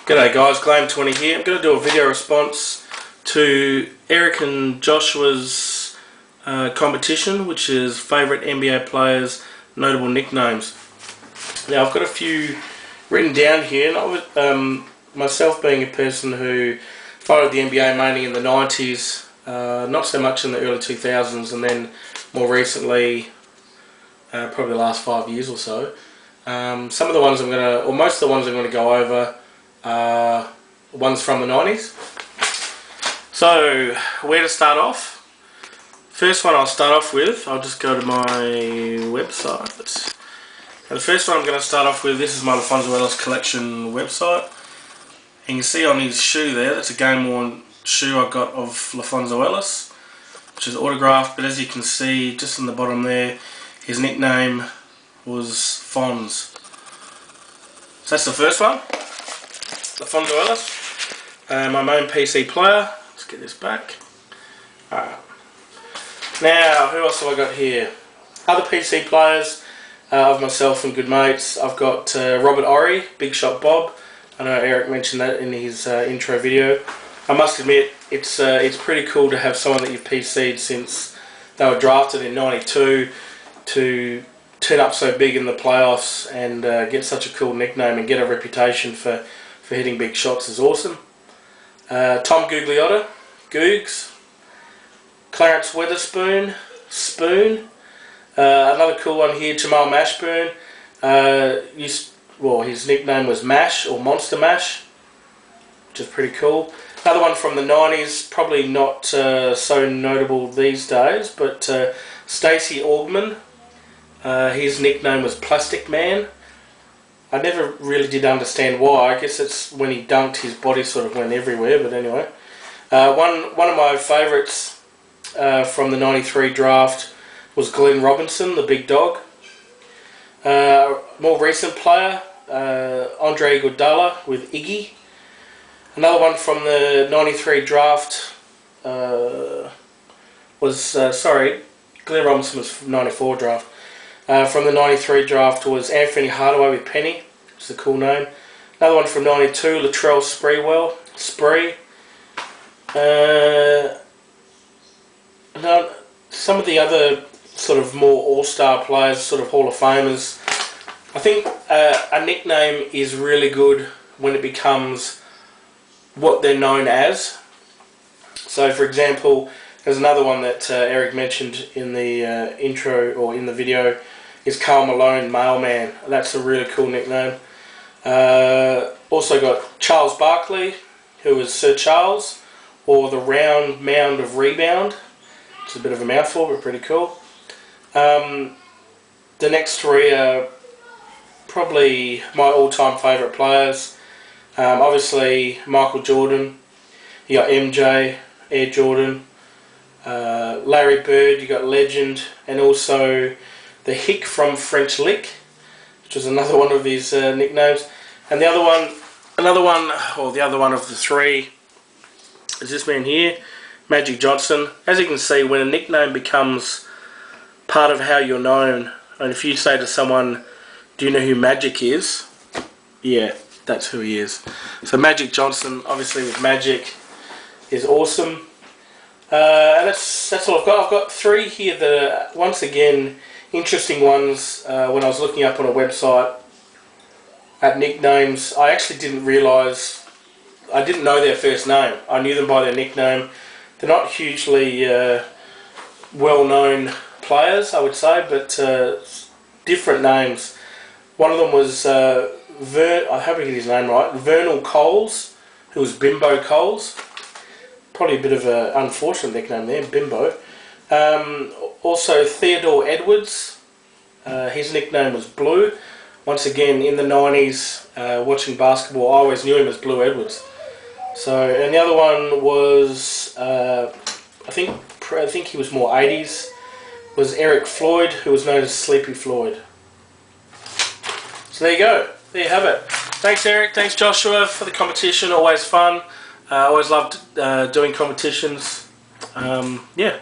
G'day guys, Glam20 here. I'm going to do a video response to Eric and Joshua's competition, which is favourite NBA players' notable nicknames. Now I've got a few written down here, and I would, myself being a person who followed the NBA mainly in the 90s, not so much in the early 2000s, and then more recently, probably the last 5 years or so. Some of the ones most of the ones I'm going to go over ones from the 90s. So where to start off? First one I'll start off with, I'll just go to my website. And the first one I'm going to start off with, this is my LaFonso Ellis collection website. And you can see on his shoe there, that's a game worn shoe I got of LaFonso Ellis, which is autographed, but as you can see just on the bottom there, his nickname was Fonz. So that's the first one. LaFonso Ellis, my main PC player. Let's get this back. Alright. Now, who else have I got here? Other PC players of myself and good mates. I've got Robert Ory, Big Shot Bob. I know Eric mentioned that in his intro video. I must admit, it's pretty cool to have someone that you've PC'd since they were drafted in '92 to turn up so big in the playoffs and get such a cool nickname and get a reputation for hitting big shots is awesome. Tom Gugliotta, Googs. Clarence Weatherspoon, Spoon. Another cool one here, Jamal Mashburn. His nickname was Mash or Monster Mash, which is pretty cool. Another one from the 90s, probably not so notable these days, but Stacey Augman. His nickname was Plastic Man. I never really did understand why. I guess it's when he dunked, his body sort of went everywhere, but anyway. One of my favourites from the 93 draft was Glenn Robinson, the big dog. More recent player, Andre Iguodala with Iggy. Another one from the 93 draft Glenn Robinson was from 94 draft. From the 93 draft was Anthony Hardaway with Penny, which is a cool name. Another one from 92, Latrell Spree. Some of the other sort of more all-star players, sort of Hall of Famers. I think a nickname is really good when it becomes what they're known as. So for example, there's another one that Eric mentioned in the intro or in the video, is Karl Malone Mailman. That's a really cool nickname. Also got Charles Barkley, who is Sir Charles, or the Round Mound of Rebound. It's a bit of a mouthful, but pretty cool. The next three are probably my all-time favourite players. Obviously Michael Jordan, you got MJ, Air Jordan, Larry Bird, you got Legend, and also the Hick from French Lick, which was another one of his nicknames. And the other one of the three is this man here, Magic Johnson. As you can see, when a nickname becomes part of how you're known, and if you say to someone, do you know who Magic is? Yeah, that's who he is. So Magic Johnson, obviously with Magic, is awesome. And that's all I've got. I've got three here that are, once again, interesting ones. When I was looking up on a website at nicknames, I actually didn't realise, I didn't know their first name. I knew them by their nickname. They're not hugely well-known players, I would say, but different names. One of them was I hope I get his name right, Vernal Coles, who was Bimbo Coles. Probably a bit of an unfortunate nickname there, Bimbo. Also Theodore Edwards, his nickname was Blue. Once again, in the 90s, watching basketball, I always knew him as Blue Edwards. So, and the other one was, I think he was more 80s, was Eric Floyd, who was known as Sleepy Floyd. So there you go, there you have it. Thanks Eric, thanks Joshua for the competition, always fun. Always loved doing competitions. Yeah,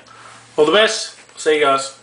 all the best, see you guys.